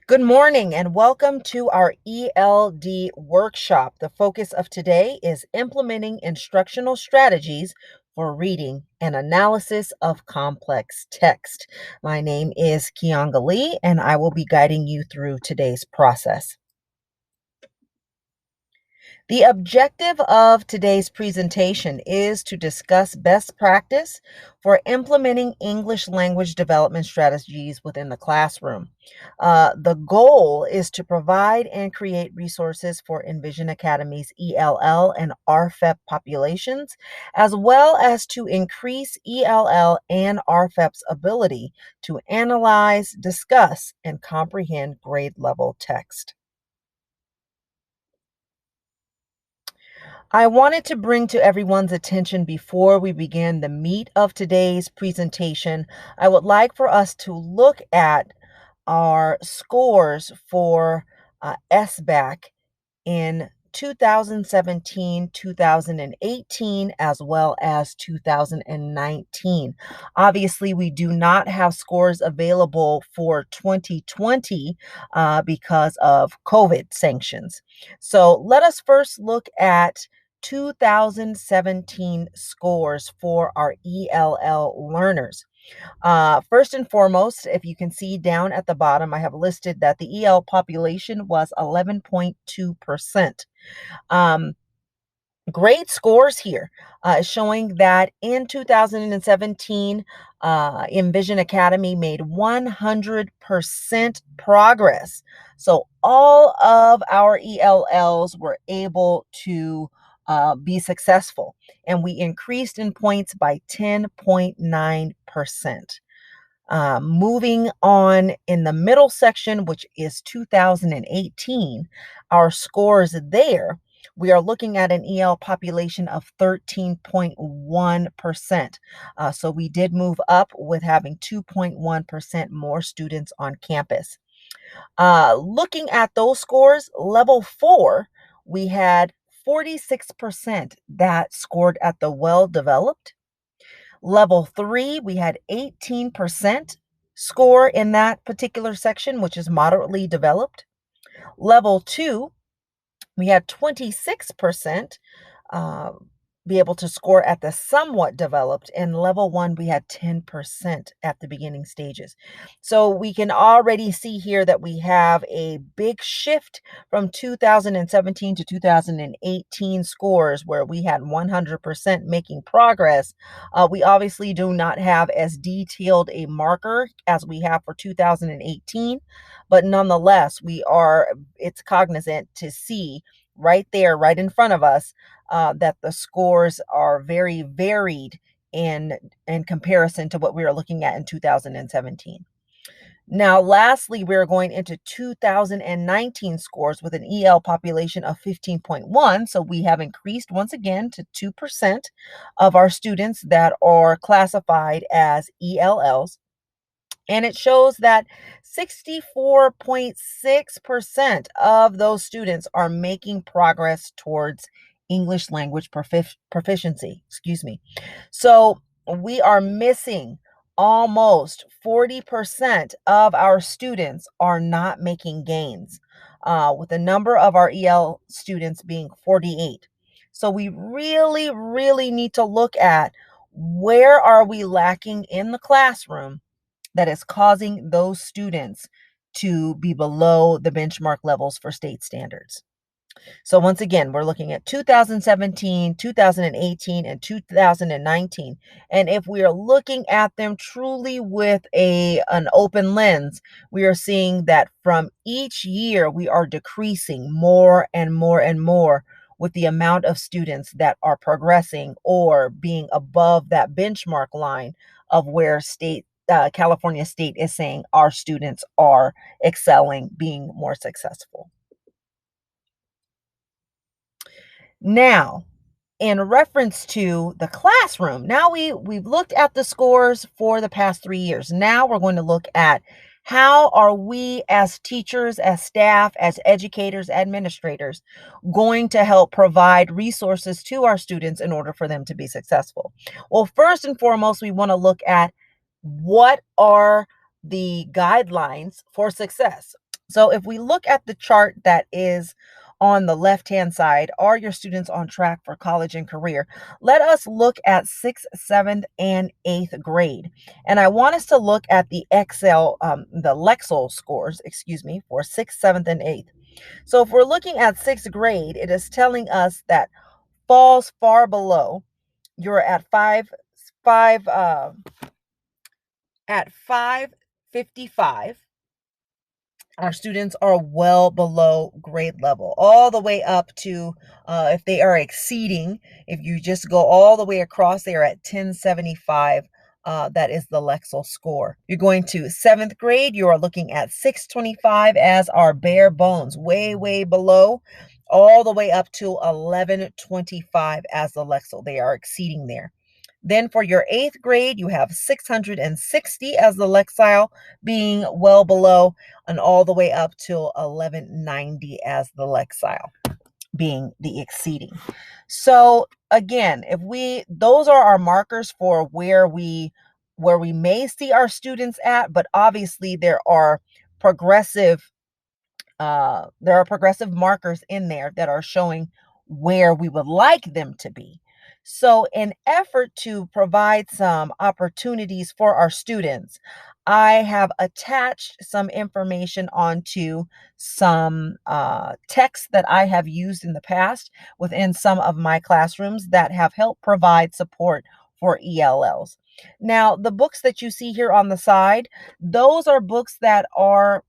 Good morning and welcome to our ELD workshop. The focus of today is implementing instructional strategies for reading and analysis of complex text. My name is Kianga Lee and I will be guiding you through today's process. The objective of today's presentation is to discuss best practice for implementing English language development strategies within the classroom. The goal is to provide and create resources for Envision Academy's ELL and RFEP populations, as well as to increase ELL and RFEP's ability to analyze, discuss, and comprehend grade level text. I wanted to bring to everyone's attention before we begin the meat of today's presentation. I would like for us to look at our scores for SBAC in 2017, 2018, as well as 2019. Obviously, we do not have scores available for 2020 because of COVID sanctions. So let us first look at 2017 scores for our ELL learners. First and foremost, if you can see down at the bottom, I have listed that the EL population was 11.2%. Um, Great scores here, showing that in 2017, Envision Academy made 100% progress. So all of our ELLs were able to be successful, and we increased in points by 10.9%. Moving on in the middle section, which is 2018, our scores there, we are looking at an EL population of 13.1%. So we did move up with having 2.1% more students on campus. Looking at those scores, level 4, we had 46% that scored at the well developed. Level 3, we had 18% score in that particular section, which is moderately developed. Level 2, we had 26% uh, be able to score at the somewhat developed. And level 1, we had 10% at the beginning stages. So we can already see here that we have a big shift from 2017 to 2018 scores where we had 100% making progress. We obviously do not have as detailed a marker as we have for 2018, but nonetheless, it's cognizant to see right there, right in front of us, that the scores are very varied in comparison to what we were looking at in 2017. Now, lastly, we're going into 2019 scores with an EL population of 15.1. So we have increased once again to 2% of our students that are classified as ELLs. And it shows that 64.6% of those students are making progress towards English language proficiency. Excuse me. So we are missing almost 40% of our students are not making gains, with the number of our EL students being 48. So we really, really need to look at where are we lacking in the classroom that is causing those students to be below the benchmark levels for state standards. So once again, we're looking at 2017, 2018, and 2019. And if we are looking at them truly with an open lens, we are seeing that from each year, we are decreasing more and more and more with the amount of students that are progressing or being above that benchmark line of where California State is saying our students are excelling, being more successful. Now, in reference to the classroom, now we've looked at the scores for the past 3 years. Now we're going to look at how are we as teachers, as staff, as educators, administrators going to help provide resources to our students in order for them to be successful? Well, first and foremost, we want to look at what are the guidelines for success. So if we look at the chart that is on the left-hand side, are your students on track for college and career? Let us look at sixth, seventh, and eighth grade. And I want us to look at the Lexile scores, excuse me, for sixth, seventh, and eighth. So if we're looking at sixth grade, it is telling us that falls far below. You're five, uh, at 555. Our students are well below grade level, all the way up to if they are exceeding, if you just go all the way across, they are at 1075. That is the Lexile score. You're going to seventh grade, you are looking at 625 as our bare bones, way, way below, all the way up to 1125 as the Lexile. They are exceeding there. Then for your eighth grade, you have 660 as the Lexile, being well below, and all the way up to 1190 as the Lexile, being the exceeding. So again, those are our markers for where we may see our students at, but obviously there are progressive markers in there that are showing where we would like them to be. So, in effort to provide some opportunities for our students, I have attached some information onto some texts that I have used in the past within some of my classrooms that have helped provide support for ELLs. Now, the books that you see here on the side, those are books that are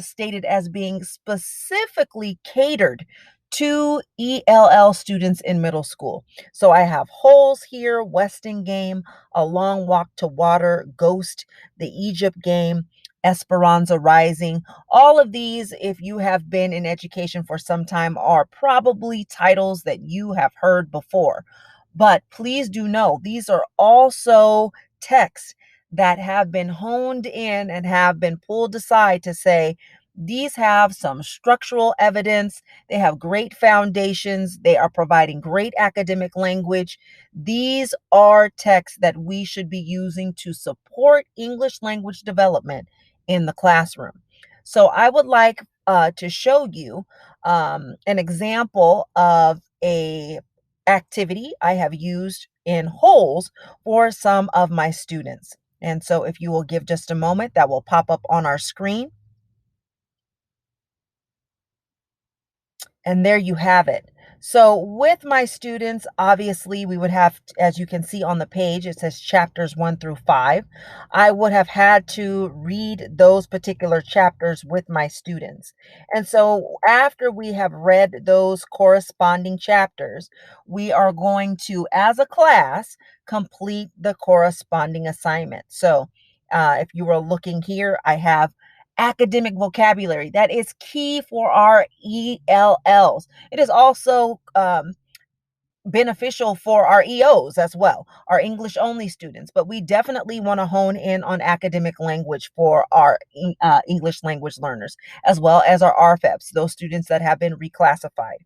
stated as being specifically catered to ELL students in middle school. So I have Holes here, Weston Game, A Long Walk to Water, Ghost, The Egypt Game, Esperanza Rising. All of these, if you have been in education for some time, are probably titles that you have heard before. But please do know these are also texts that have been honed in and have been pulled aside to say these have some structural evidence. They have great foundations. They are providing great academic language. These are texts that we should be using to support English language development in the classroom. So I would like to show you an example of a activity I have used in Holes for some of my students. And so if you will give just a moment, that will pop up on our screen. And there you have it. So with my students, obviously we would have, as you can see on the page, it says chapters 1 through 5. I would have had to read those particular chapters with my students. And so after we have read those corresponding chapters, we are going to, as a class, complete the corresponding assignment. So if you are looking here, I have academic vocabulary. That is key for our ELLs. It is also beneficial for our EOs as well, our English only students. But we definitely want to hone in on academic language for our English language learners, as well as our RFEPs, those students that have been reclassified.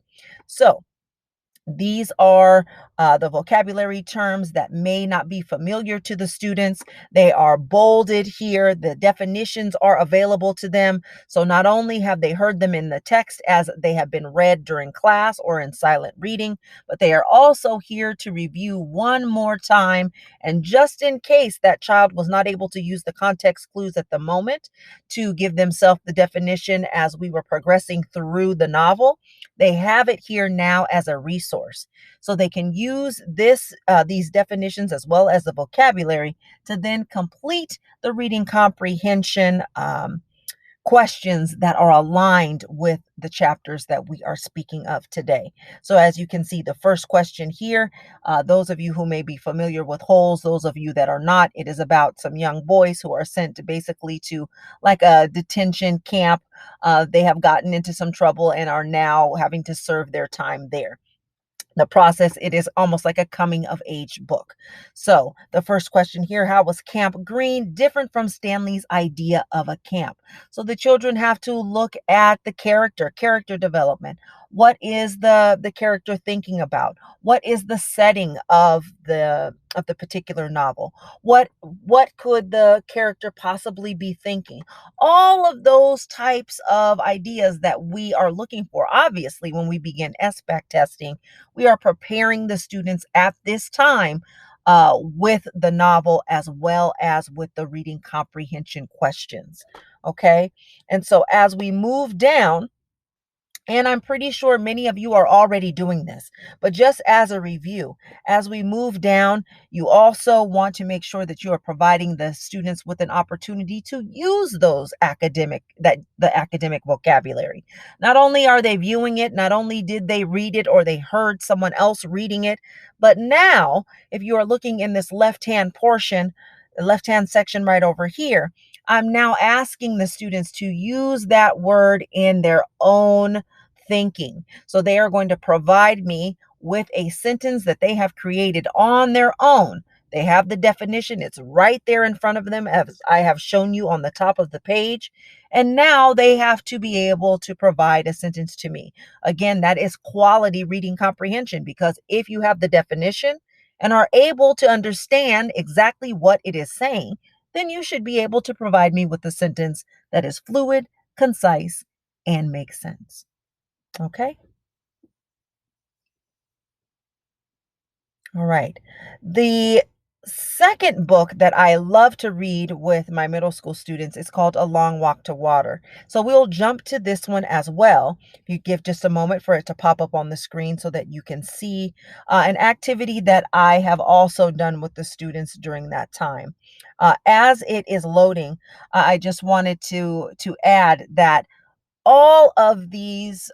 So these are the vocabulary terms that may not be familiar to the students. They are bolded here. The definitions are available to them. So not only have they heard them in the text as they have been read during class or in silent reading, but they are also here to review one more time. And just in case that child was not able to use the context clues at the moment to give themselves the definition as we were progressing through the novel, they have it here now as a resource. So they can use these definitions as well as the vocabulary to then complete the reading comprehension questions that are aligned with the chapters that we are speaking of today. So as you can see, the first question here, those of you who may be familiar with Holes, those of you that are not, it is about some young boys who are sent to basically to like a detention camp. They have gotten into some trouble and are now having to serve their time there. The process, it is almost like a coming of age book. So the first question here, how was Camp Green different from Stanley's idea of a camp? So the children have to look at the character development. What is the character thinking about? What is the setting of the particular novel? What could the character possibly be thinking? All of those types of ideas that we are looking for. Obviously, when we begin SBAC testing, we are preparing the students at this time with the novel as well as with the reading comprehension questions. Okay. And so as we move down, and I'm pretty sure many of you are already doing this. But just as a review, as we move down, you also want to make sure that you are providing the students with an opportunity to use the academic vocabulary. Not only are they viewing it, not only did they read it or they heard someone else reading it, but now if you are looking in this left-hand portion, the left-hand section right over here, I'm now asking the students to use that word in their own thinking. So they are going to provide me with a sentence that they have created on their own. They have the definition, it's right there in front of them, as I have shown you on the top of the page. And now they have to be able to provide a sentence to me. Again, that is quality reading comprehension, because if you have the definition and are able to understand exactly what it is saying, then you should be able to provide me with a sentence that is fluid, concise, and makes sense. Okay. All right. The second book that I love to read with my middle school students is called A Long Walk to Water. So we'll jump to this one as well. If you give just a moment for it to pop up on the screen so that you can see an activity that I have also done with the students during that time. As it is loading, I just wanted to add that all of these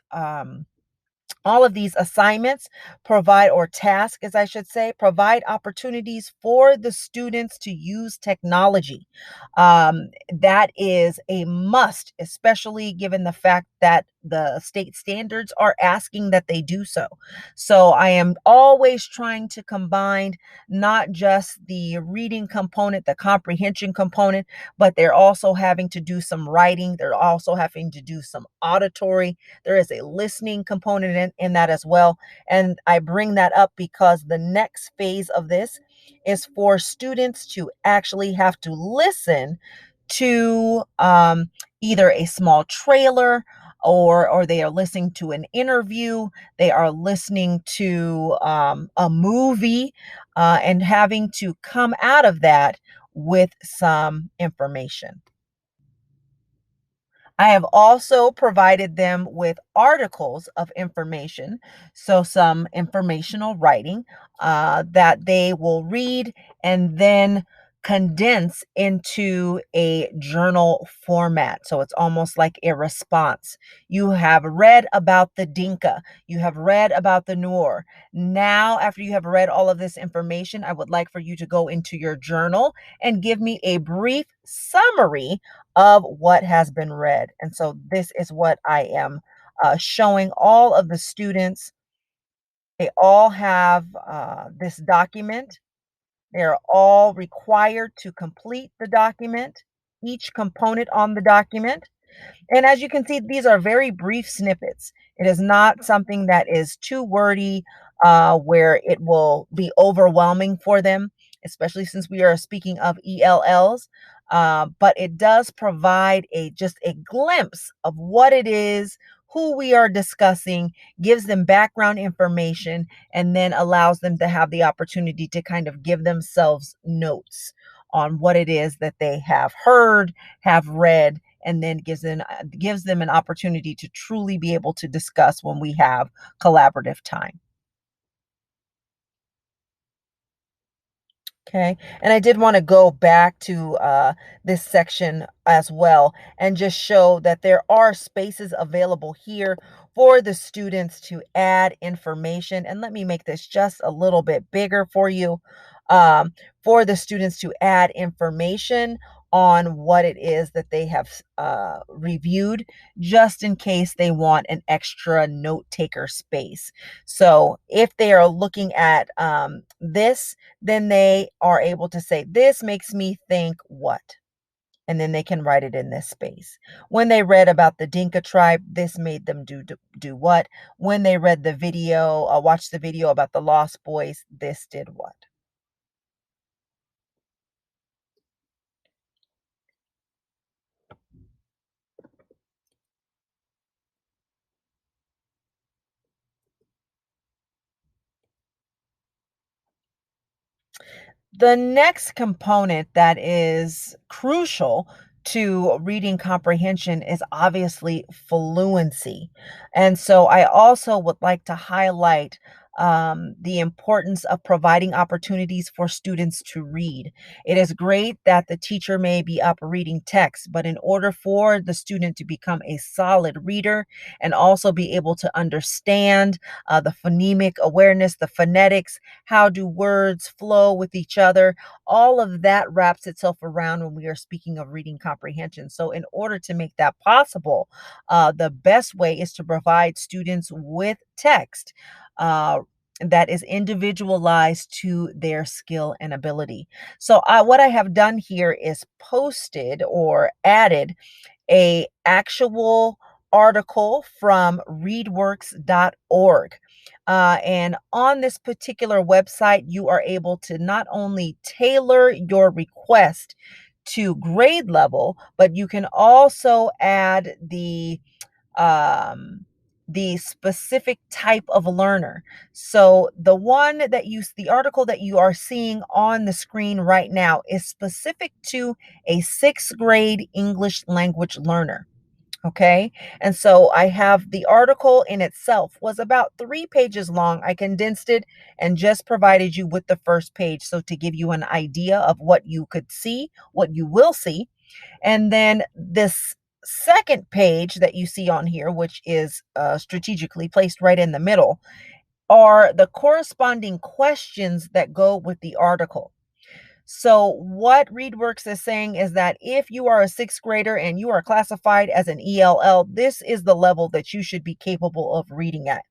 all of these assignments provide, or tasks, as I should say, provide opportunities for the students to use technology. That is a must, especially given the fact that the state standards are asking that they do so. So I am always trying to combine not just the reading component, the comprehension component, but they're also having to do some writing. They're also having to do some auditory. There is a listening component in that as well. And I bring that up because the next phase of this is for students to actually have to listen to either a small trailer, or they are listening to an interview, they are listening to a movie, and having to come out of that with some information. I have also provided them with articles of information, so some informational writing that they will read and then condense into a journal format. So it's almost like a response. You have read about the Dinka, you have read about the Noor. Now, after you have read all of this information, I would like for you to go into your journal and give me a brief summary of what has been read. And so this is what I am showing all of the students. They all have this document. They're all required to complete the document, each component on the document. And as you can see, these are very brief snippets. It is not something that is too wordy, where it will be overwhelming for them, especially since we are speaking of ELLs. But it does provide a just a glimpse of what it is, who we are discussing, gives them background information, and then allows them to have the opportunity to kind of give themselves notes on what it is that they have heard, have read, and then gives them an opportunity to truly be able to discuss when we have collaborative time. Okay. And I did want to go back to this section as well and just show that there are spaces available here for the students to add information. And let me make this just a little bit bigger for you, for the students to add information on what it is that they have reviewed, just in case they want an extra note taker space. So if they are looking at this, then they are able to say, this makes me think what? and then they can write it in this space. When they read about the Dinka tribe, this made them do what? When they read the video, watched the video about the Lost Boys, this did what? The next component that is crucial to reading comprehension is obviously fluency. And so I also would like to highlight the importance of providing opportunities for students to read. It is great that the teacher may be up reading text, but in order for the student to become a solid reader and also be able to understand the phonemic awareness, the phonetics, how do words flow with each other? All of that wraps itself around when we are speaking of reading comprehension. So, in order to make that possible, the best way is to provide students with text. That is individualized to their skill and ability. So, what I have done here is posted or added a actual article from readworks.org. And on this particular website, you are able to not only tailor your request to grade level, but you can also add the specific type of learner. So the article that you are seeing on the screen right now is specific to a sixth grade English language learner. Okay. And so I have the article in itself was about 3 pages long. I condensed it and just provided you with the first page. So to give you an idea of what you could see, what you will see. And then this second page that you see on here, which is strategically placed right in the middle, are the corresponding questions that go with the article. So, what ReadWorks is saying is that if you are a sixth grader and you are classified as an ELL, this is the level that you should be capable of reading at.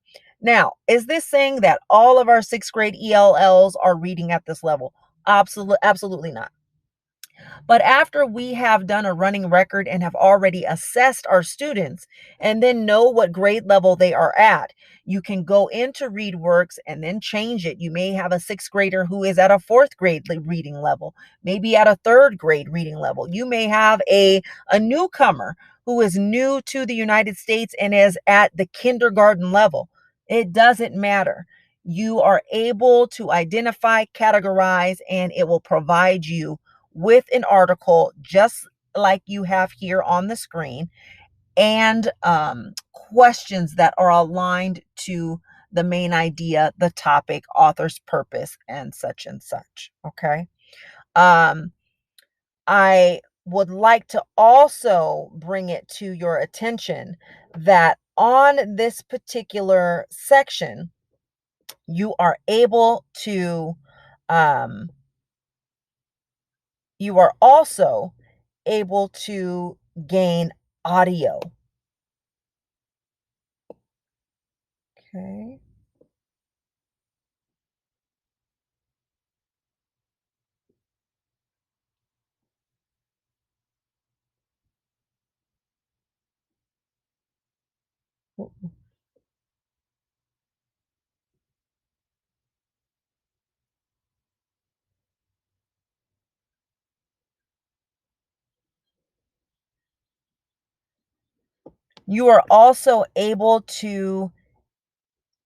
Now, is this saying that all of our sixth grade ELLs are reading at this level? Absolutely not. But after we have done a running record and have already assessed our students and then know what grade level they are at, you can go into ReadWorks and then change it. You may have a sixth grader who is at a fourth grade reading level, maybe at a third grade reading level. You may have a newcomer who is new to the United States and is at the kindergarten level. It doesn't matter. You are able to identify, categorize, and it will provide you with an article just like you have here on the screen and questions that are aligned to the main idea, the topic, author's purpose, and such and such. Okay. Um, I would like to also bring it to your attention that on this particular section, you are able to um, you are also able to gain audio. Okay. You are also able to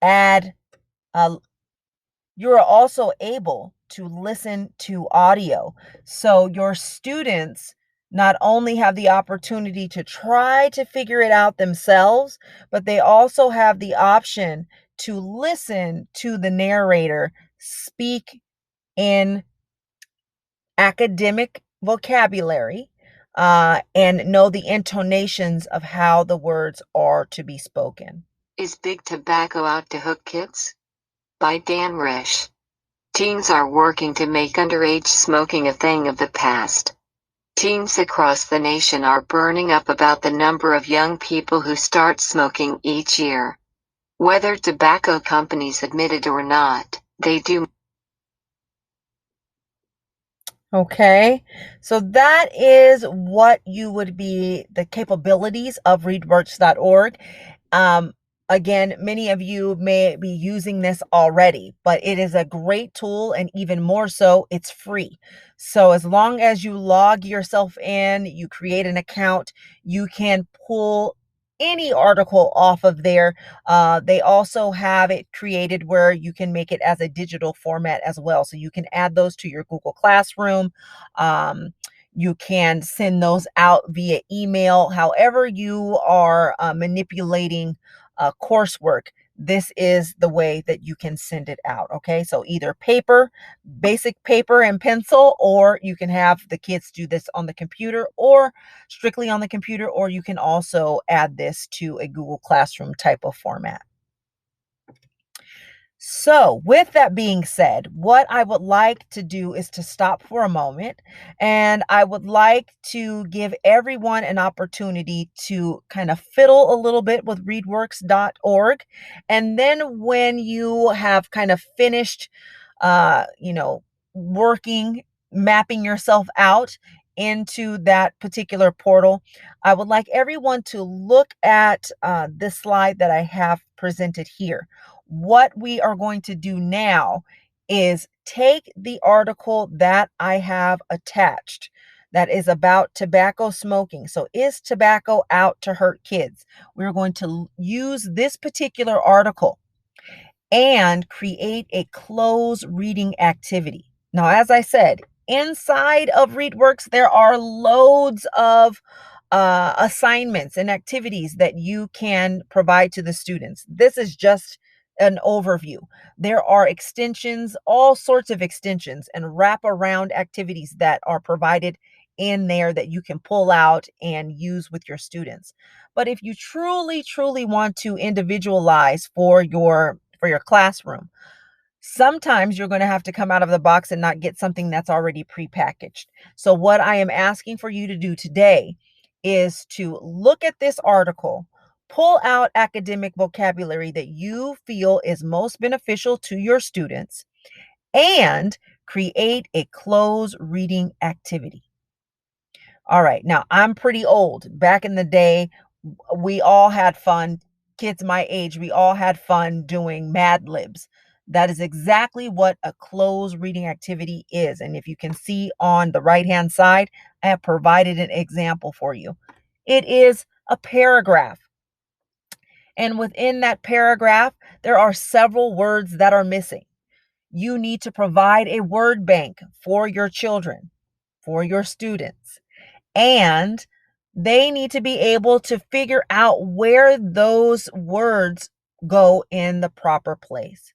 add, uh, you are also able to listen to audio. So your students not only have the opportunity to try to figure it out themselves, but they also have the option to listen to the narrator speak in academic vocabulary and know the intonations of how the words are to be spoken. Is Big Tobacco out to hook kids? By Dan Resch. Teens are working to make underage smoking a thing of the past. Teens across the nation are burning up about the number of young people who start smoking each year. Whether tobacco companies admit it or not, they do. Okay, so that is what you would be the capabilities of readworks.org. Um, Again, many of you may be using this already, but it is a great tool, and even more so, it's free. So as long as you log yourself in, you create an account, you can pull any article off of there. They also have it created where you can make it as a digital format as well. So you can add those to your Google Classroom. Um, you can send those out via email. However, you are manipulating coursework, this is the way that you can send it out. Okay, so either paper, basic paper and pencil, or you can have the kids do this on the computer or strictly on the computer, or you can also add this to a Google Classroom type of format. So, with that being said, what I would like to do is to stop for a moment, and I would like to give everyone an opportunity to kind of fiddle a little bit with readworks.org. And then when you have kind of finished, you know, working, mapping yourself out into that particular portal, I would like everyone to look at this slide that I have presented here. What we are going to do now is take the article that I have attached that is about tobacco smoking. So, is tobacco out to hurt kids? We're going to use this particular article and create a close reading activity. Now, as I said, inside of ReadWorks, there are loads of assignments and activities that you can provide to the students. This is just an overview. There are extensions, all sorts of extensions and wraparound activities that are provided in there that you can pull out and use with your students. But if you truly want to individualize for your classroom, sometimes you're going to have to come out of the box and not get something that's already prepackaged. So, what I am asking for you to do today is to look at this article, pull out academic vocabulary that you feel is most beneficial to your students, and create a close reading activity. All right, now I'm pretty old. Back in the day, we all had fun. Kids my age, we all had fun doing Mad Libs. That is exactly what a closed reading activity is. And if you can see on the right-hand side, I have provided an example for you. It is a paragraph. And within that paragraph, there are several words that are missing. You need to provide a word bank for your children, for your students, and they need to be able to figure out where those words go in the proper place.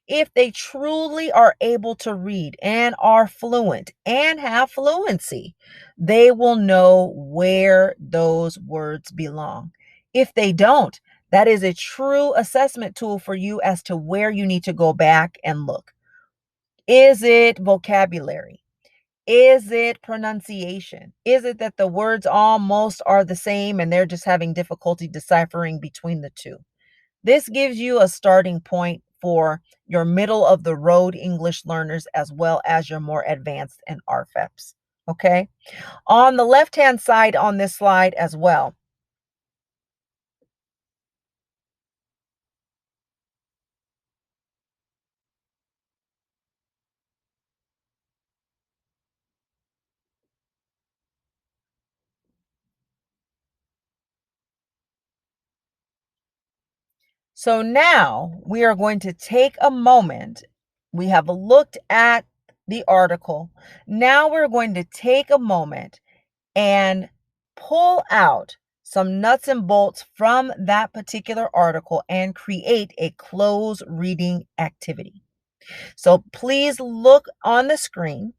If they truly are able to read and are fluent and have fluency, they will know where those words belong. If they don't, that is a true assessment tool for you as to where you need to go back and look. Is it vocabulary? Is it pronunciation? Is it that the words almost are the same and they're just having difficulty deciphering between the two? This gives you a starting point for your middle of the road English learners as well as your more advanced and RFEPs. Okay. On the left hand side on this slide as well, so now we are going to take a moment. We have looked at the article. Now we're going to take a moment and pull out some nuts and bolts from that particular article and create a close reading activity. So please look on the screen.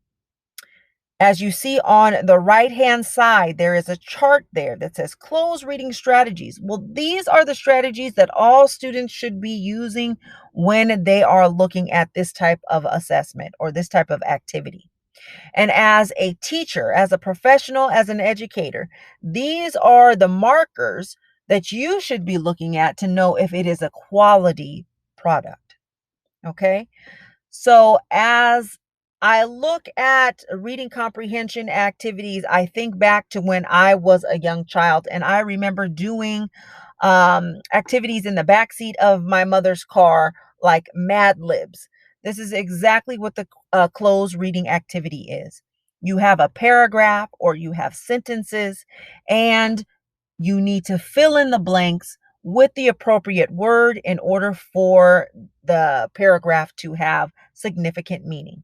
As you see on the right-hand side, there is a chart there that says close reading strategies. Well, these are the strategies that all students should be using when they are looking at this type of assessment or this type of activity. And as a teacher, as a professional, as an educator, these are the markers that you should be looking at to know if it is a quality product. Okay. So, as I look at reading comprehension activities. I think back to when I was a young child, and I remember doing activities in the backseat of my mother's car, like Mad Libs. This is exactly what the closed reading activity is. You have a paragraph or you have sentences, and you need to fill in the blanks with the appropriate word in order for the paragraph to have significant meaning.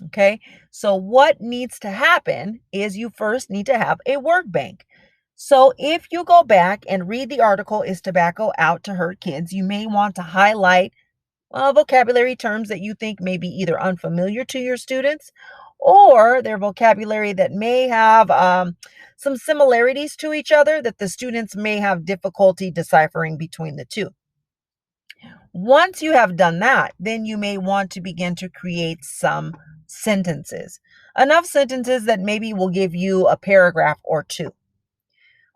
Okay, so what needs to happen is you first need to have a word bank. So if you go back and read the article, Is Tobacco Out to Hurt Kids? You may want to highlight vocabulary terms that you think may be either unfamiliar to your students or their vocabulary that may have some similarities to each other that the students may have difficulty deciphering between the two. Once you have done that, then you may want to begin to create some sentences. Enough sentences that maybe will give you a paragraph or two.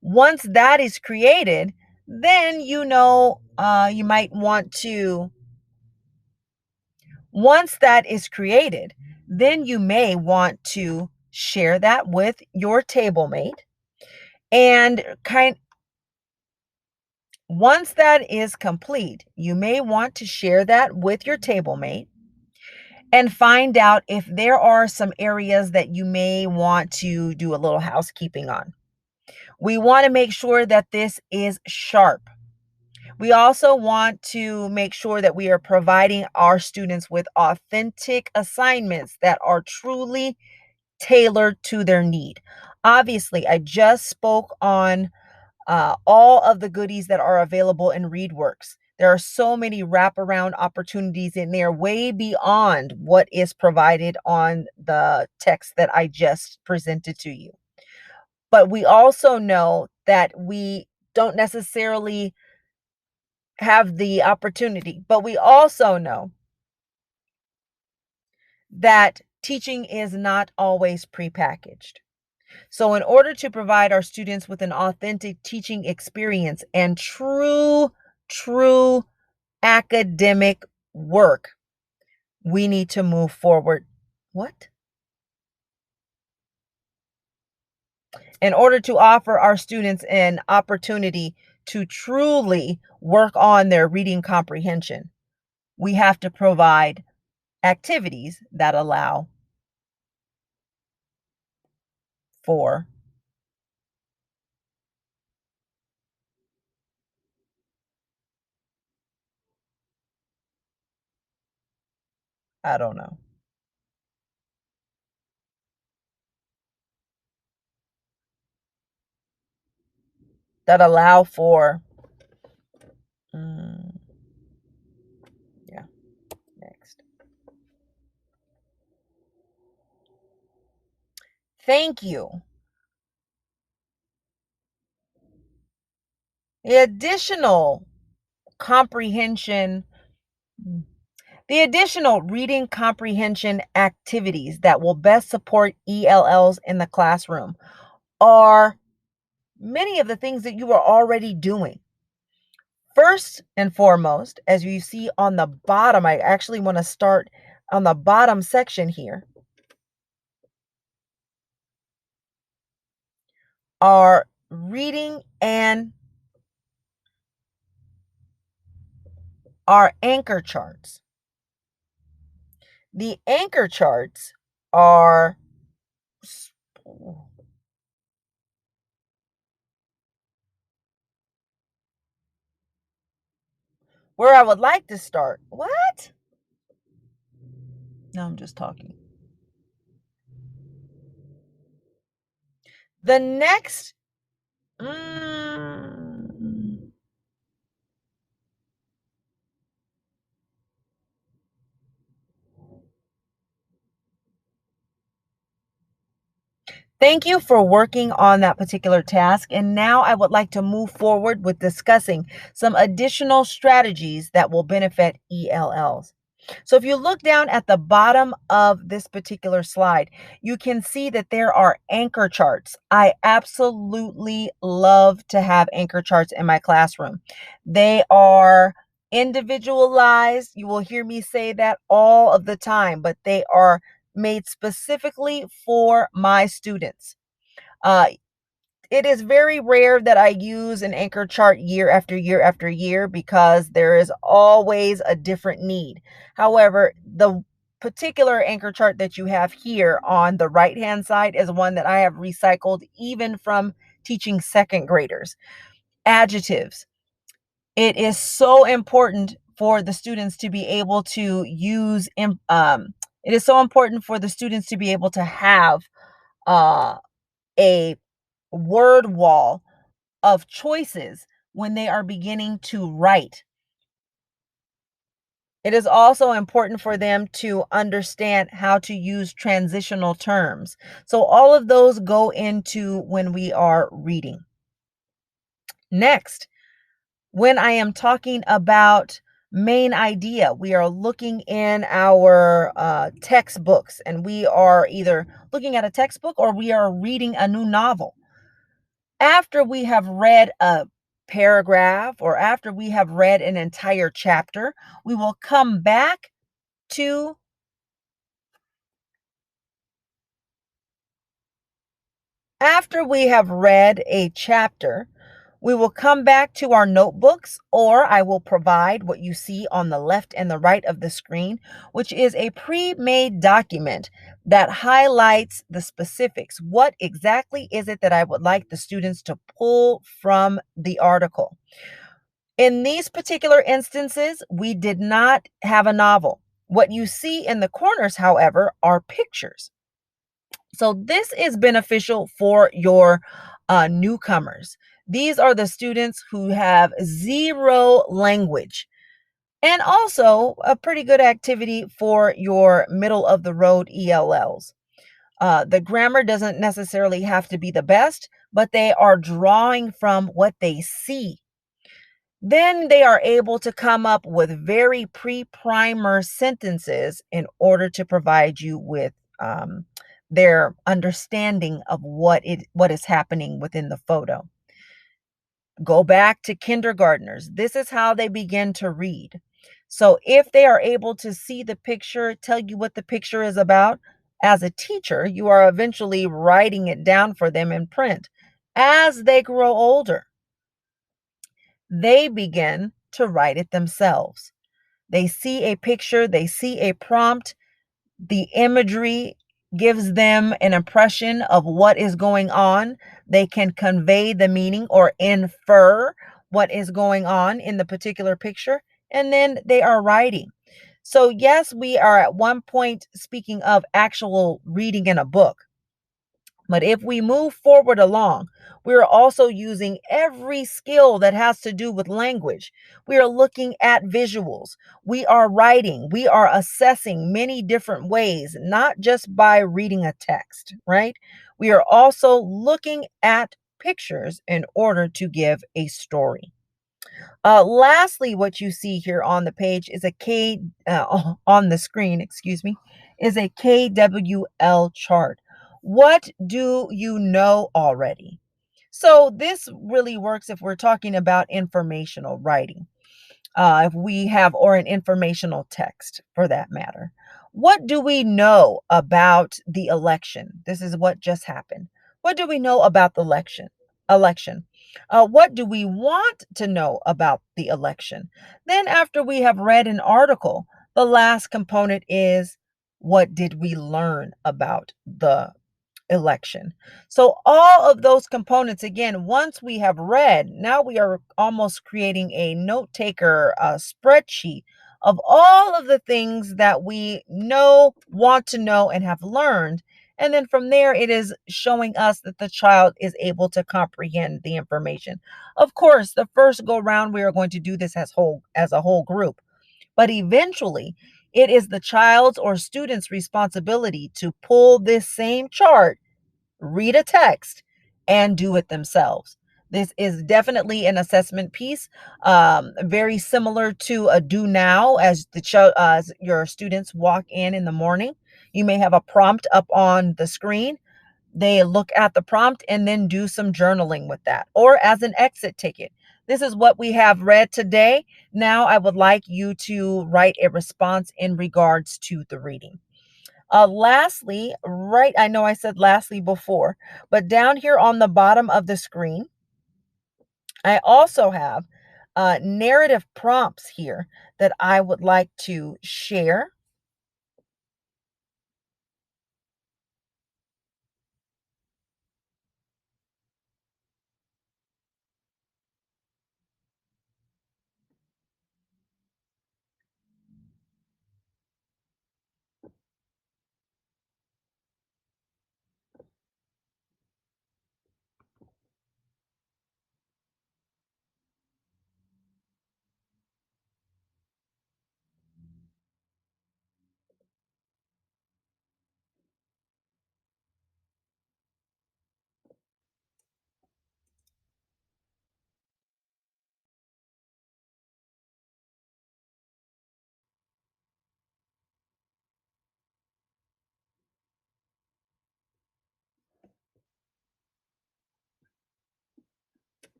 Once that is created, then you might want to, once that is created, then you may want to share that with your table mate and once that is complete, you may want to share that with your table mate and find out if there are some areas that you may want to do a little housekeeping on. We want to make sure that this is sharp. We also want to make sure that we are providing our students with authentic assignments that are truly tailored to their need. Obviously, I just spoke on all of the goodies that are available in ReadWorks. There are so many wraparound opportunities in there, way beyond what is provided on the text that I just presented to you. But we also know that we don't necessarily have the opportunity, but we also know that teaching is not always prepackaged. So, in order to provide our students with an authentic teaching experience and true academic work, we need to move forward. What? In order to offer our students an opportunity to truly work on their reading comprehension, we have to provide activities that allow for, I don't know, that allow for, mm, yeah, next. Thank you. The additional comprehension, the additional reading comprehension activities that will best support ELLs in the classroom are many of the things that you are already doing. First and foremost, as you see on the bottom, I actually want to start on the bottom section here, are reading and our anchor charts. The anchor charts are where I would like to start. What? No, I'm just talking. The next, mm, thank you for working on that particular task. And now I would like to move forward with discussing some additional strategies that will benefit ELLs. So if you look down at the bottom of this particular slide, you can see that there are anchor charts. I absolutely love to have anchor charts in my classroom. They are individualized. You will hear me say that all of the time, but they are made specifically for my students. Uh, it is very rare that I use an anchor chart year after year after year because there is always a different need. However, the particular anchor chart that you have here on the right hand side is one that I have recycled even from teaching second graders. Adjectives. It is so important for the students to be able to use, it is so important for the students to be able to have uh, a word wall of choices when they are beginning to write. It is also important for them to understand how to use transitional terms. So all of those go into when we are reading. Next, when I am talking about main idea, we are looking in our textbooks and we are either looking at a textbook or we are reading a new novel. After we have read a paragraph or after we have read an entire chapter, we will come back to after we have read a chapter, we will come back to our notebooks, or I will provide what you see on the left and the right of the screen, which is a pre-made document that highlights the specifics. What exactly is it that I would like the students to pull from the article? In these particular instances, we did not have a novel. What you see in the corners, however, are pictures. So this is beneficial for your newcomers. These are the students who have zero language, and also a pretty good activity for your middle of the road ELLs. The grammar doesn't necessarily have to be the best, but they are drawing from what they see. Then they are able to come up with very pre-primer sentences in order to provide you with their understanding of what is happening within the photo. Go back to kindergartners. This is how they begin to read. So if they are able to see the picture, tell you what the picture is about, as a teacher, you are eventually writing it down for them in print. As they grow older, they begin to write it themselves. They see a picture, they see a prompt, the imagery gives them an impression of what is going on. They can convey the meaning or infer what is going on in the particular picture, and then they are writing. So, yes, we are at one point speaking of actual reading in a book. But if we move forward along, we are also using every skill that has to do with language. We are looking at visuals. We are writing. We are assessing many different ways, not just by reading a text, right? We are also looking at pictures in order to give a story. Lastly, what you see here on the page is a on the screen, excuse me, is a KWL chart. What do you know already? So this really works if we're talking about informational writing, if we have, or an informational text for that matter. What do we know about the election? This is what just happened. What do we know about the election? Election. What do we want to know about the election? Then, after we have read an article, the last component is what did we learn about the election. So all of those components, again, once we have read, now we are almost creating a note taker spreadsheet of all of the things that we know, want to know, and have learned. And then from there, it is showing us that the child is able to comprehend the information. Of course, the first go round, we are going to do this as a whole group. But eventually, it is the child's or student's responsibility to pull this same chart, read a text, and do it themselves. This is definitely an assessment piece, very similar to a do now as as your students walk in the morning. You may have a prompt up on the screen. They look at the prompt and then do some journaling with that, or as an exit ticket. This is what we have read today. Now I would like you to write a response in regards to the reading. Lastly, right, I know I said lastly before, but down here on the bottom of the screen, I also have narrative prompts here that I would like to share.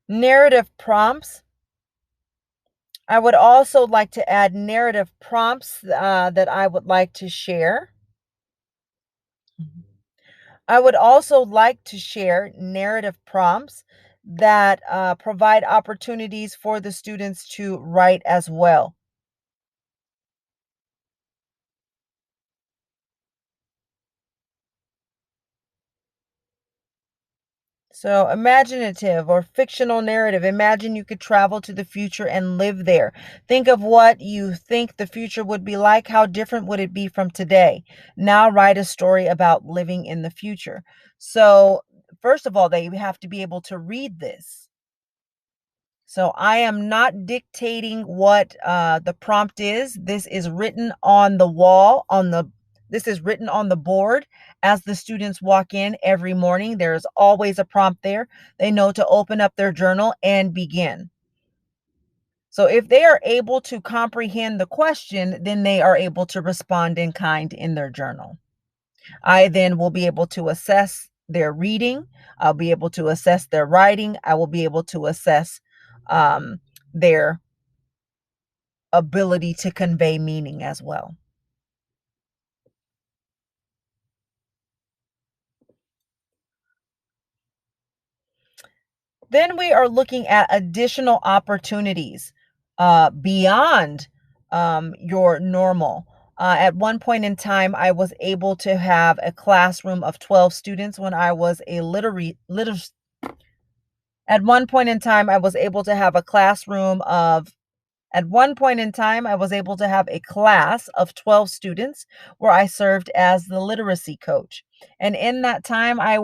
Narrative prompts. I would also like to add narrative prompts that I would like to share. I would also like to share narrative prompts that provide opportunities for the students to write as well. So, imaginative or fictional narrative. Imagine you could travel to the future and live there. Think of what you think the future would be like. How different would it be from today? Now, write a story about living in the future. So, first of all, they have to be able to read this. So I am not dictating what the prompt is. This is written on the wall, this is written on the board as the students walk in every morning. There's always a prompt there. They know to open up their journal and begin. So if they are able to comprehend the question, then they are able to respond in kind in their journal. I then will be able to assess their reading. I'll be able to assess their writing. I will be able to assess their ability to convey meaning as well. Then we are looking at additional opportunities beyond your normal. At one point in time, I was able to have a classroom of 12 students when I was a at one point in time, I was able to have a classroom of At one point in time, I was able to have a class of 12 students where I served as the literacy coach. And in that time, I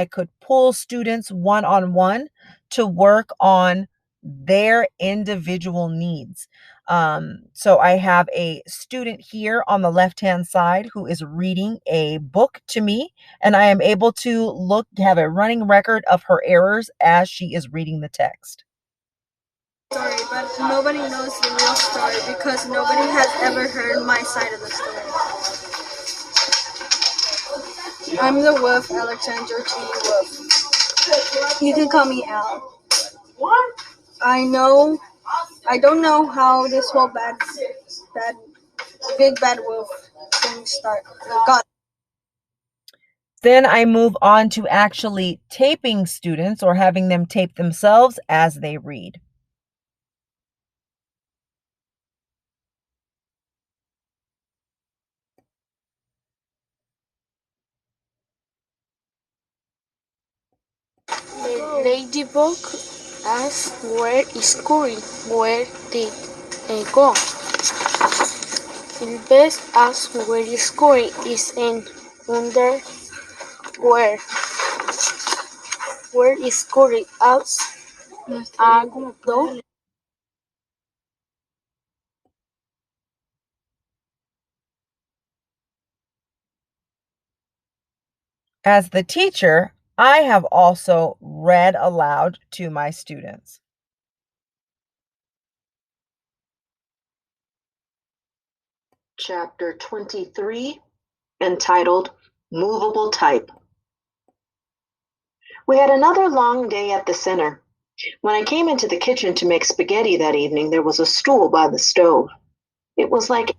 could pull students one on one to work on their individual needs. So I have a student here on the left hand side who is reading a book to me, and I am able to have a running record of her errors as she is reading the text. Story, but nobody knows the real story because nobody has ever heard my side of the story. I'm the wolf, Alexander T. Wolf. You can call me Al. I don't know how this whole bad, big bad wolf thing started. Then I move on to actually taping students or having them tape themselves as they read. The ladybug asks where is Curry? Where did it go? The best asks where is Curry is in under where. Where is Curry? Asks Agdo. As the teacher, I have also read aloud to my students. Chapter 23, entitled Movable Type. We had another long day at the center. When I came into the kitchen to make spaghetti that evening, there was a stool by the stove. It was like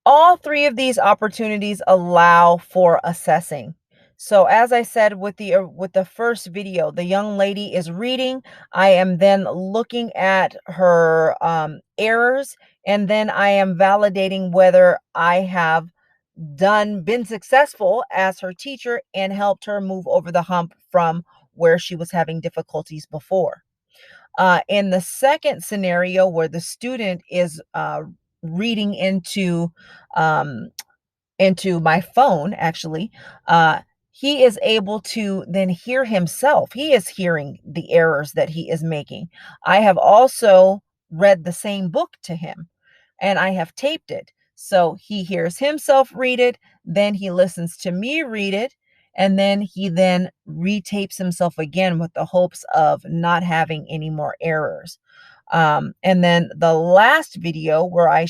all three of these opportunities allow for assessing. So as I said with the first video, the young lady is reading. I am then looking at her errors, and then I am validating whether I have been successful as her teacher and helped her move over the hump from where she was having difficulties before. In the second scenario, where the student is reading um, into my phone, actually, uh, he is able to then hear himself. He is hearing the errors that he is making. I have also read the same book to him, and I have taped it. So he hears himself read it, then he listens to me read it, and then he then retapes himself again with the hopes of not having any more errors. And then the last video where I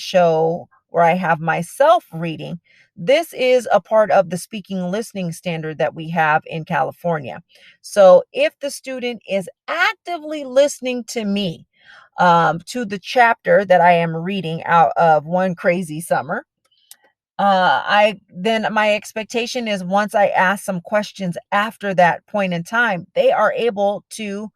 have myself reading, this is a part of the speaking listening standard that we have in California. So if the student is actively listening to me, to the chapter that I am reading out of One Crazy Summer, I then my expectation is once I ask some questions after that point in time, they are able to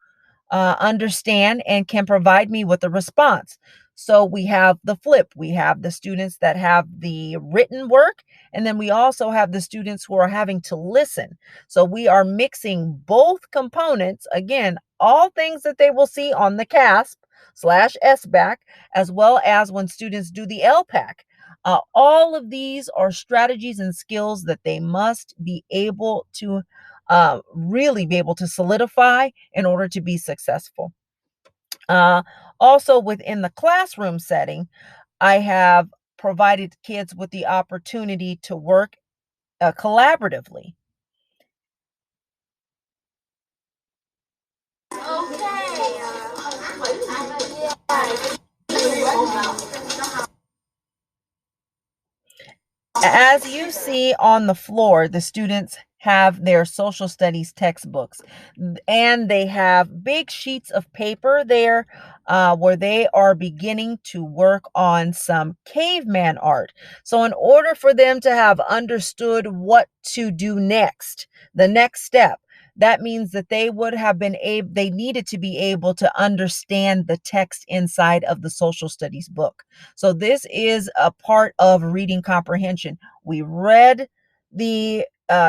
understand and can provide me with a response. So we have the flip. We have the students that have the written work, and then we also have the students who are having to listen. So we are mixing both components, again, all things that they will see on the CASP/SBAC, as well as when students do the LPAC. All of these are strategies and skills that they must be able to really be able to solidify in order to be successful. Uh, Also, within the classroom setting, I have provided kids with the opportunity to work collaboratively. As you see on the floor, the students have their social studies textbooks, and they have big sheets of paper there where they are beginning to work on some caveman art. So in order for them to have understood what to do next, the next step, that means that they needed to be able to understand the text inside of the social studies book. So this is a part of reading comprehension. We read the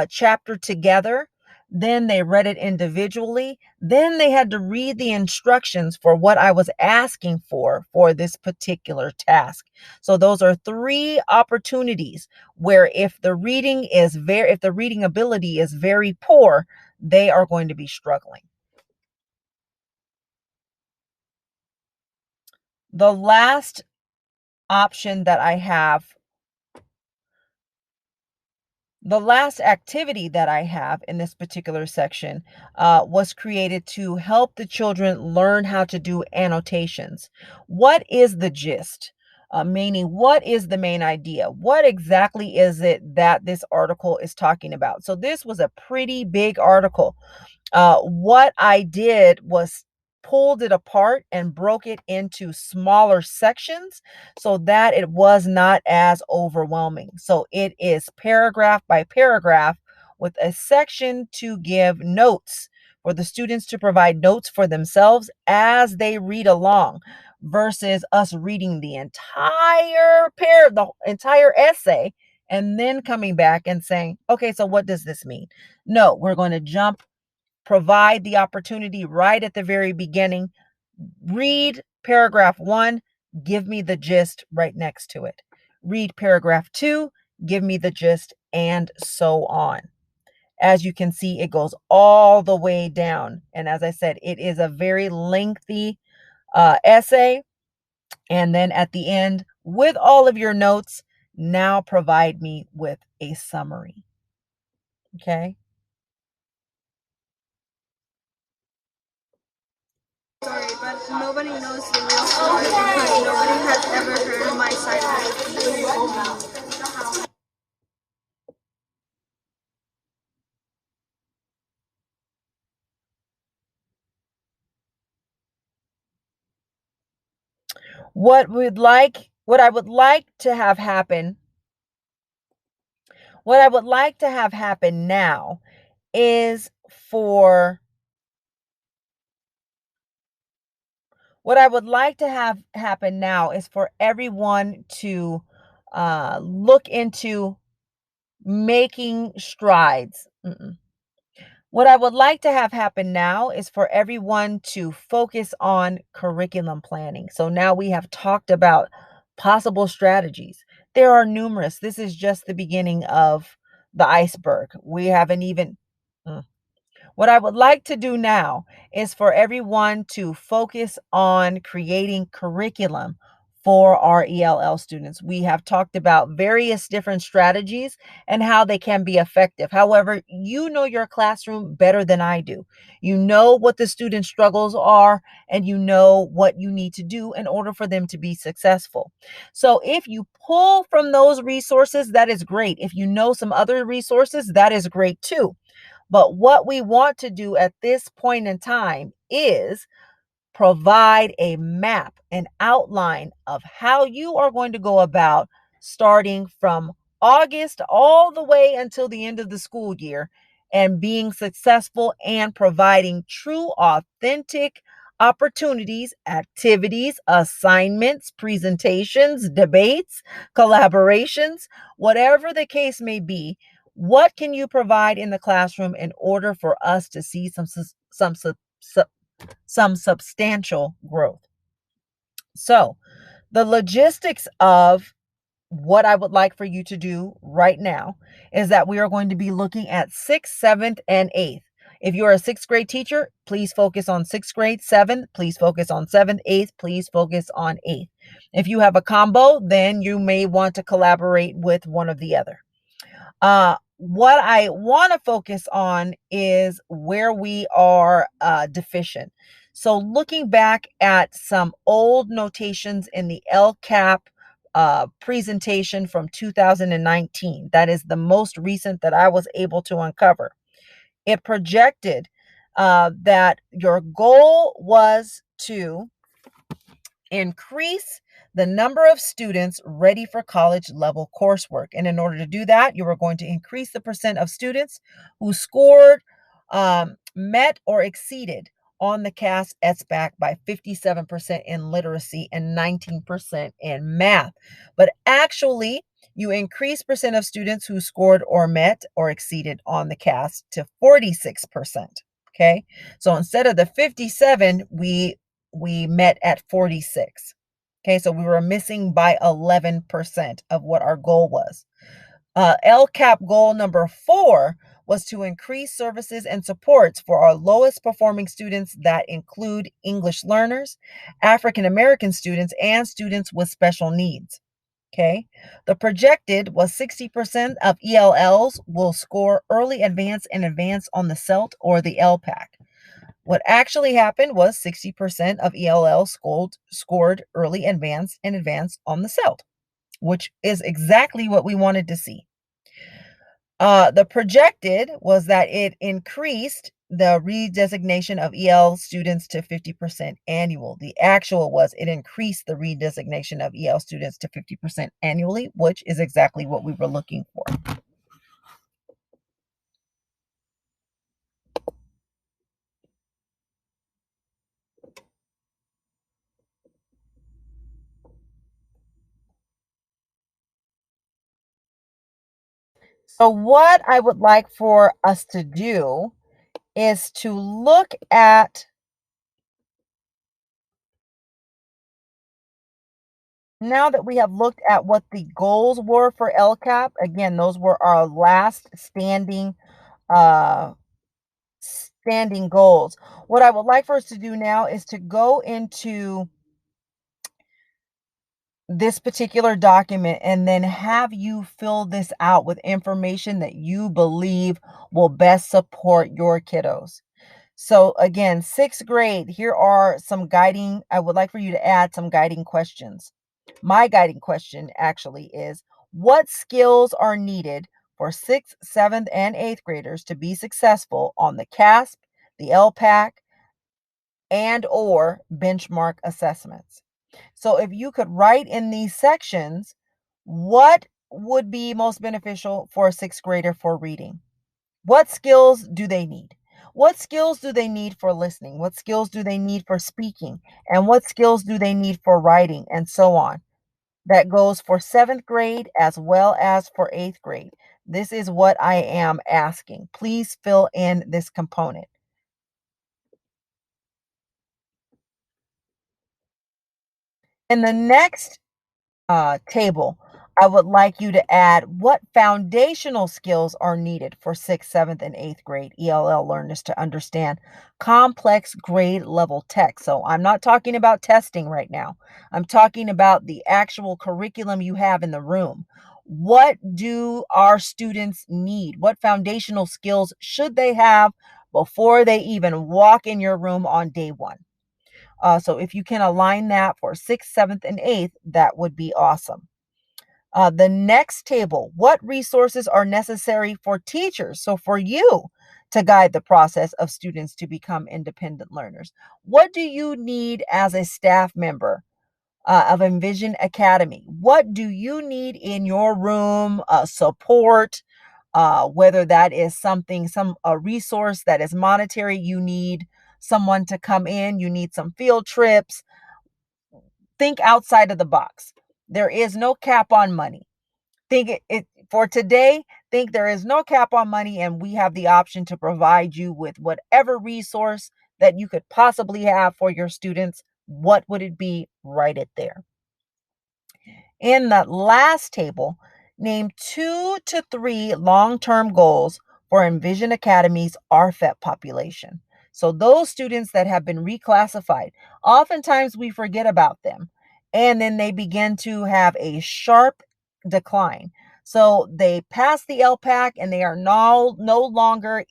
chapter together, then they read it individually, then they had to read the instructions for what I was asking for this particular task. So those are three opportunities where if the reading ability is very poor, they are going to be struggling. The last option that I have The last activity that I have in this particular section was created to help the children learn how to do annotations. What is the gist? Meaning, what is the main idea? What exactly is it that this article is talking about? So this was a pretty big article. What I did was pulled it apart and broke it into smaller sections so that it was not as overwhelming. So it is paragraph by paragraph with a section to give notes for the students to provide notes for themselves as they read along versus us reading the the entire essay and then coming back and saying, okay, so what does this mean? No, we're going to provide the opportunity right at the very beginning. Read paragraph 1, give me the gist right next to it. Read paragraph 2, give me the gist, and so on. As you can see, it goes all the way down. And as I said, it is a very lengthy essay. And then at the end, with all of your notes, now provide me with a summary. Okay. Sorry, but nobody knows the real story because nobody has ever heard my side of it. What I would like to have happen, what I would like to have happen now is for what I would like to have happen now is for everyone to look into making strides. What I would like to have happen now is for everyone to focus on curriculum planning. So now we have talked about possible strategies. There are numerous. This is just the beginning of the iceberg. We haven't even. mm, what I would like to do now is for everyone to focus on creating curriculum for our ELL students. We have talked about various different strategies and how they can be effective. However, you know your classroom better than I do. You know what the student struggles are, and you know what you need to do in order for them to be successful. So if you pull from those resources, that is great. If you know some other resources, that is great too. But what we want to do at this point in time is provide a map, an outline of how you are going to go about starting from August all the way until the end of the school year and being successful and providing true, authentic opportunities, activities, assignments, presentations, debates, collaborations, whatever the case may be. What can you provide in the classroom in order for us to see some substantial growth? So, the logistics of what I would like for you to do right now is that we are going to be looking at sixth, seventh, and eighth. If you're a sixth grade teacher, please focus on sixth grade. Seventh, please focus on seventh. Eighth, please focus on eighth. If you have a combo, then you may want to collaborate with one of the other. What I want to focus on is where we are deficient. So, looking back at some old notations in the LCAP presentation from 2019, that is the most recent that I was able to uncover. It projected that your goal was to increase the number of students ready for college level coursework. And in order to do that, you are going to increase the percent of students who scored, met, or exceeded on the CAS SBAC by 57% in literacy and 19% in math. But actually, you increase percent of students who scored or met or exceeded on the CAS to 46%. Okay, so instead of the 57, we met at 46. Okay, so we were missing by 11% of what our goal was. LCAP goal number 4 was to increase services and supports for our lowest performing students that include English learners, African American students, and students with special needs. Okay, the projected was 60% of ELLs will score early advance and advance on the CELT or the LPAC. What actually happened was 60% of ELL scored early advance and advance on the CELT, which is exactly what we wanted to see. The projected was that it increased the redesignation of EL students to 50% annual. The actual was it increased the redesignation of EL students to 50% annually, which is exactly what we were looking for. So, what I would like for us to do is to look at, now that we have looked at what the goals were for LCAP, again, those were our last uh, standing goals. What I would like for us to do now is to go into this particular document and then have you fill this out with information that you believe will best support your kiddos. So again, sixth grade, here are some guiding, I would like for you to add some guiding questions. My guiding question actually is, what skills are needed for sixth, seventh, and eighth graders to be successful on the CASP, the LPAC, and or benchmark assessments? So if you could write in these sections, what would be most beneficial for a sixth grader for reading? What skills do they need? What skills do they need for listening? What skills do they need for speaking? And what skills do they need for writing? And so on. That goes for seventh grade as well as for eighth grade. This is what I am asking. Please fill in this component. In the next table, I would like you to add what foundational skills are needed for sixth, seventh, and eighth grade ELL learners to understand complex grade level text. So I'm not talking about testing right now. I'm talking about the actual curriculum you have in the room. What do our students need? What foundational skills should they have before they even walk in your room on day one? So if you can align that for sixth, seventh, and eighth, that would be awesome. The next table, what resources are necessary for teachers? So for you to guide the process of students to become independent learners. What do you need as a staff member of Envision Academy? What do you need in your room? Support, whether that is something, a resource that is monetary, you need someone to come in, you need some field trips. Think outside of the box. There is no cap on money. Think it for today, think there is no cap on money, and we have the option to provide you with whatever resource that you could possibly have for your students. What would it be? Write it there. In the last table, name 2 to 3 long-term goals for Envision Academy's RFEP population. So those students that have been reclassified, oftentimes we forget about them, and then they begin to have a sharp decline. So they pass the LPAC and they are now no longer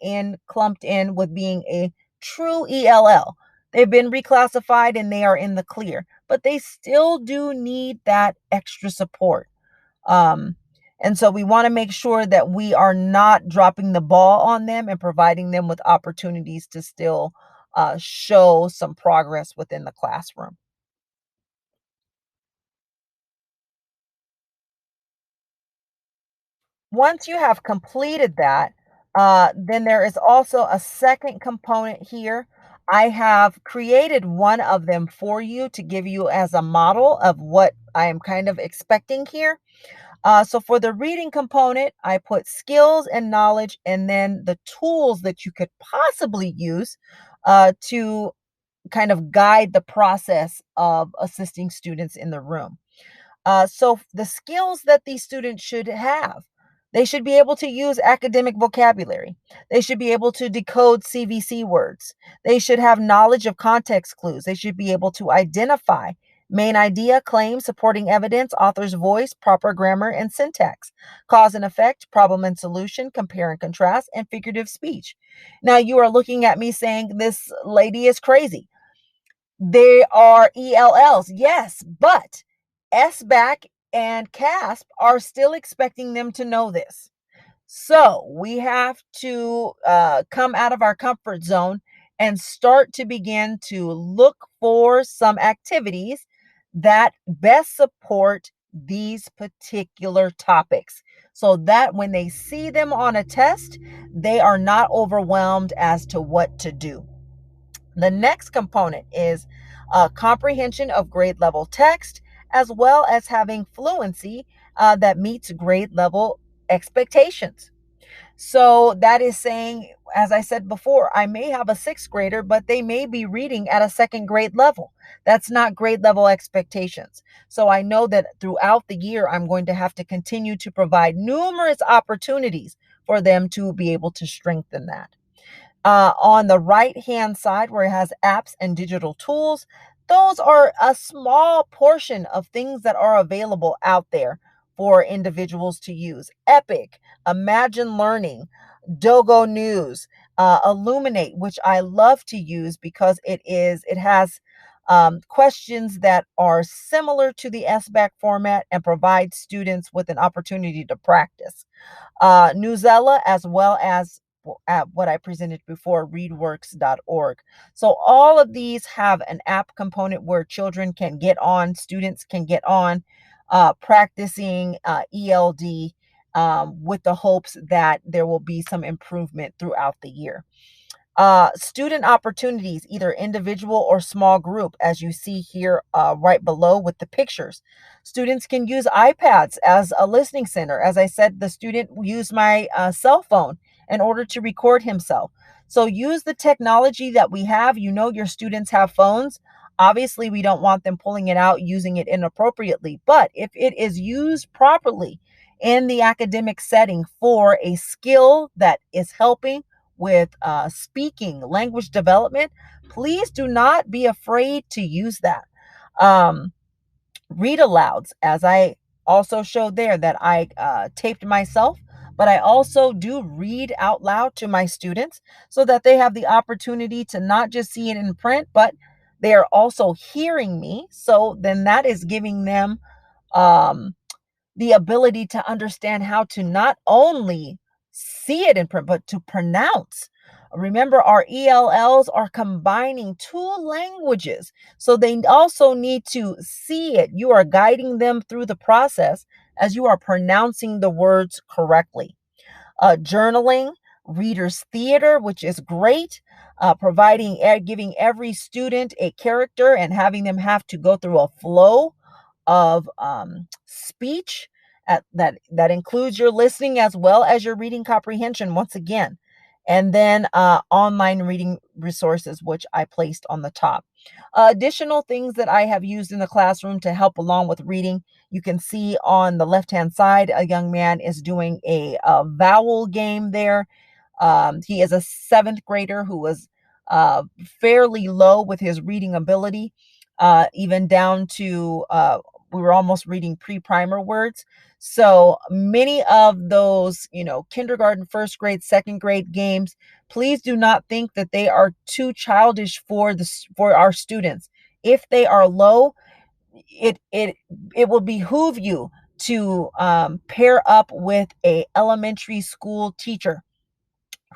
clumped in with being a true ELL. They've been reclassified and they are in the clear, but they still do need that extra support. Um, and so we want to make sure that we are not dropping the ball on them and providing them with opportunities to still show some progress within the classroom. Once you have completed that, then there is also a second component here. I have created one of them for you to give you as a model of what I am kind of expecting here. So for the reading component, I put skills and knowledge and then the tools that you could possibly use to kind of guide the process of assisting students in the room. So the skills that these students should have, they should be able to use academic vocabulary. They should be able to decode CVC words. They should have knowledge of context clues. They should be able to identify main idea, claim, supporting evidence, author's voice, proper grammar and syntax, cause and effect, problem and solution, compare and contrast, and figurative speech. Now you are looking at me saying this lady is crazy. They are ELLs, yes, but SBAC and CASP are still expecting them to know this. So we have to come out of our comfort zone and start to begin to look for some activities that best support these particular topics so that when they see them on a test, they are not overwhelmed as to what to do. The next component is comprehension of grade level text, as well as having fluency that meets grade level expectations. So that is saying, as I said before, I may have a sixth grader, but they may be reading at a second grade level. That's not grade level expectations. So I know that throughout the year, I'm going to have to continue to provide numerous opportunities for them to be able to strengthen that. On the right hand side, where it has apps and digital tools, those are a small portion of things that are available out there for individuals to use. Epic, Imagine Learning, Dogo News, Illuminate, which I love to use because it has questions that are similar to the SBAC format and provide students with an opportunity to practice. Newsella, as well as at what I presented before, readworks.org. So all of these have an app component where children can get on, students can get on, practicing ELD, with the hopes that there will be some improvement throughout the year. Student opportunities, either individual or small group, as you see here right below with the pictures. Students can use iPads as a listening center. As I said, the student used my cell phone in order to record himself. So use the technology that we have. You know, your students have phones. Obviously, we don't want them pulling it out, using it inappropriately. But if it is used properly in the academic setting for a skill that is helping with speaking, language development, please do not be afraid to use that. Um, Read alouds, as I also showed there that I taped myself, but I also do read out loud to my students so that they have the opportunity to not just see it in print, but they are also hearing me. So then that is giving them um, the ability to understand how to not only see it in print, but to pronounce. Remember, our ELLs are combining two languages, so they also need to see it. You are guiding them through the process as you are pronouncing the words correctly. Journaling, readers theater, which is great, providing giving every student a character and having them have to go through a flow of speech that includes your listening as well as your reading comprehension once again. And then online reading resources, which I placed on the top. Additional things that I have used in the classroom to help along with reading. You can see on the left-hand side, a young man is doing a vowel game there. He is a seventh grader who was fairly low with his reading ability, even down to we were almost reading pre-primer words. So many of those, kindergarten, first grade, second grade games, please do not think that they are too childish for our students. If they are low, it will behoove you to pair up with a elementary school teacher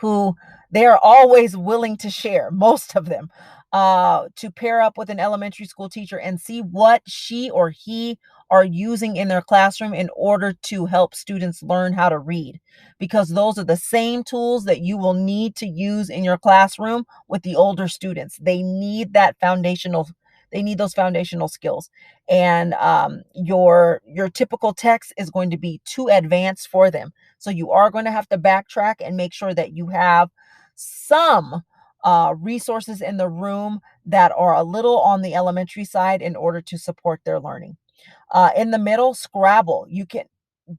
who they are always willing to share, most of them, to pair up with an elementary school teacher and see what she or he are using in their classroom in order to help students learn how to read. Because those are the same tools that you will need to use in your classroom with the older students. They need those foundational skills. And your typical text is going to be too advanced for them. So you are going to have to backtrack and make sure that you have some resources in the room that are a little on the elementary side in order to support their learning. In the middle, Scrabble.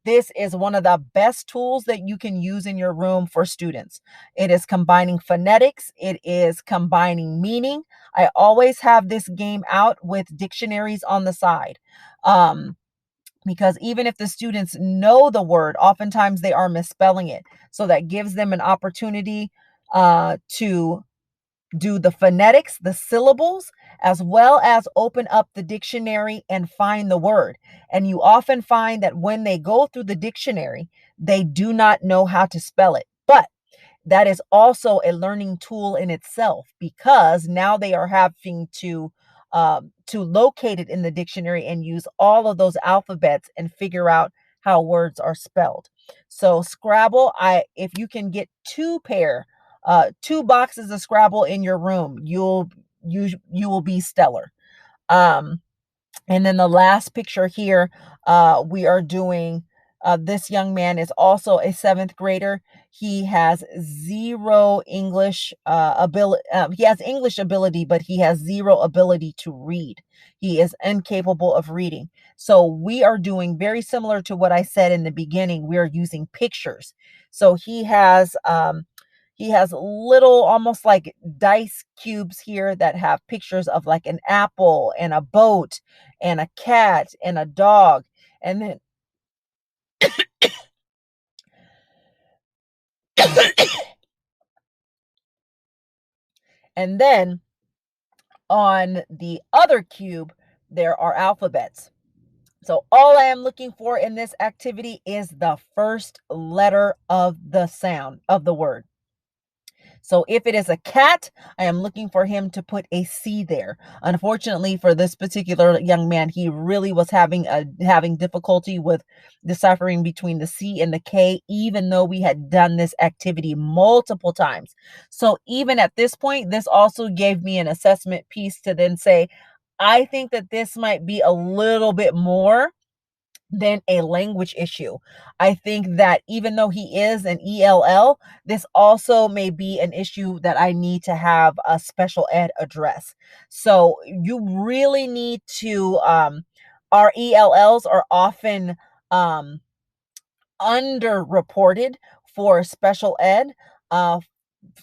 This is one of the best tools that you can use in your room for students. It is combining phonetics. It is combining meaning. I always have this game out with dictionaries on the side. Because even if the students know the word, oftentimes they are misspelling it. So that gives them an opportunity to do the phonetics, the syllables, as well as open up the dictionary and find the word. And you often find that when they go through the dictionary, they do not know how to spell it. But that is also a learning tool in itself, because now they are having to locate it in the dictionary and use all of those alphabets and figure out how words are spelled. So Scrabble, if you can get two boxes of Scrabble in your room, you will be stellar. And then the last picture here, we are doing, this young man is also a seventh grader. He has zero English ability. He has English ability, but he has zero ability to read. He is incapable of reading. So we are doing very similar to what I said in the beginning. We are using pictures. So he has little, almost like dice cubes here that have pictures of like an apple and a boat and a cat and a dog. And then and then on the other cube, there are alphabets. So all I am looking for in this activity is the first letter of the sound of the word. So if it is a cat, I am looking for him to put a C there. Unfortunately for this particular young man, he really was having difficulty with deciphering between the C and the K, even though we had done this activity multiple times. So even at this point, this also gave me an assessment piece to then say, I think that this might be a little bit more than a language issue. I think that even though he is an ELL, this also may be an issue that I need to have a special ed address. So you really need to, our ELLs are often underreported for special ed.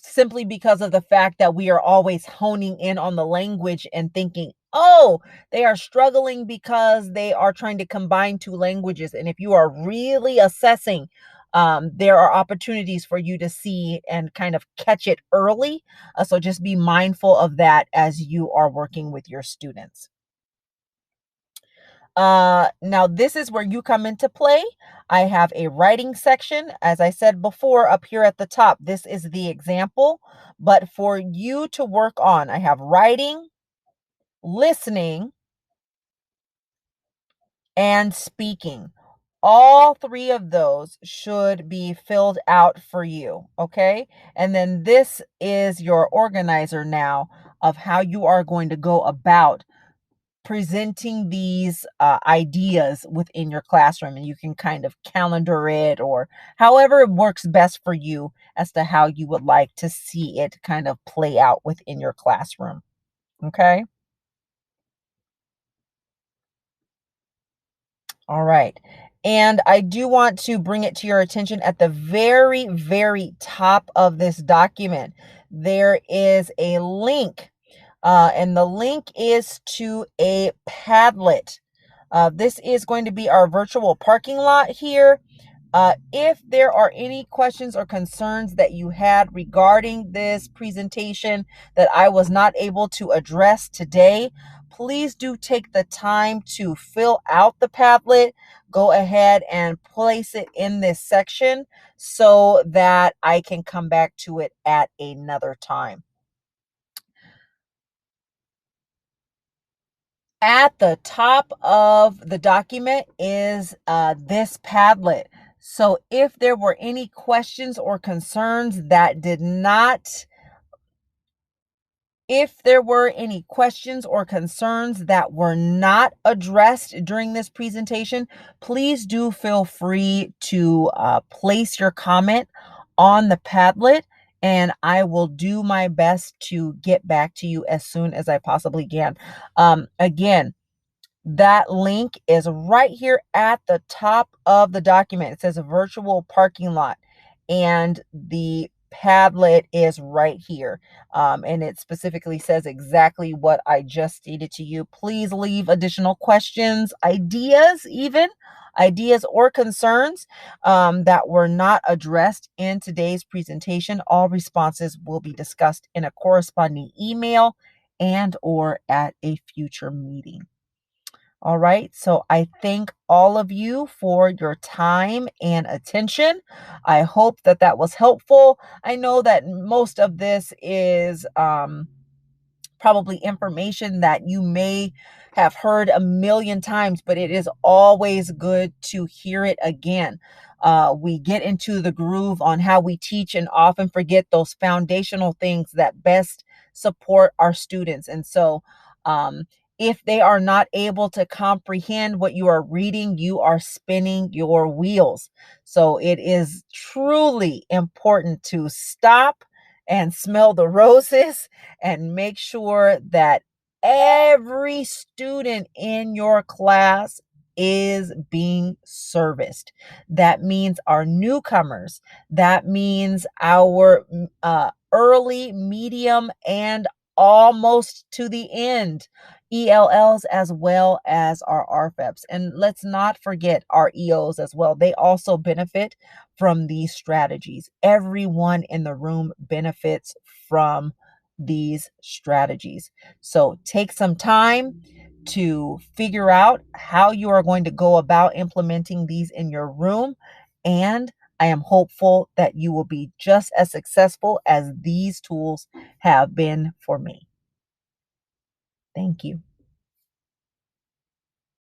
Simply because of the fact that we are always honing in on the language and thinking, oh, they are struggling because they are trying to combine two languages. And if you are really assessing, there are opportunities for you to see and kind of catch it early. So just be mindful of that as you are working with your students. Now this is where you come into play. I have a writing section. As I said before, up here at the top, this is the example, but for you to work on, I have writing, listening, and speaking. All three of those should be filled out for you, okay? And then this is your organizer now of how you are going to go about presenting these ideas within your classroom, and you can kind of calendar it or however it works best for you as to how you would like to see it kind of play out within your classroom. Okay. All right. And I do want to bring it to your attention at the very, very top of this document, there is a link, and the link is to a Padlet. This is going to be our virtual parking lot here. If there are any questions or concerns that you had regarding this presentation that I was not able to address today, please do take the time to fill out the Padlet. Go ahead and place it in this section so that I can come back to it at another time. At the top of the document is this Padlet. So if there were any questions or concerns that did not, if there were any questions or concerns that were not addressed during this presentation, please do feel free to place your comment on the Padlet, and I will do my best to get back to you as soon as I possibly can. Again, that link is right here at the top of the document. It says a virtual parking lot, and the Padlet is right here. And it specifically says exactly what I just stated to you. Please leave additional questions, ideas or concerns that were not addressed in today's presentation. All responses will be discussed in a corresponding email and or at a future meeting. All right. So I thank all of you for your time and attention. I hope that that was helpful. I know that most of this is probably information that you may have heard a million times, but it is always good to hear it again. We get into the groove on how we teach and often forget those foundational things that best support our students. And so, if they are not able to comprehend what you are reading, you are spinning your wheels. So it is truly important to stop and smell the roses and make sure that every student in your class is being serviced. That means our newcomers. That means our early, medium, and almost to the end ELLs, as well as our RFEPs. And let's not forget our EOs as well. They also benefit from these strategies. Everyone in the room benefits from these strategies. So take some time to figure out how you are going to go about implementing these in your room, and I am hopeful that you will be just as successful as these tools have been for me. Thank you.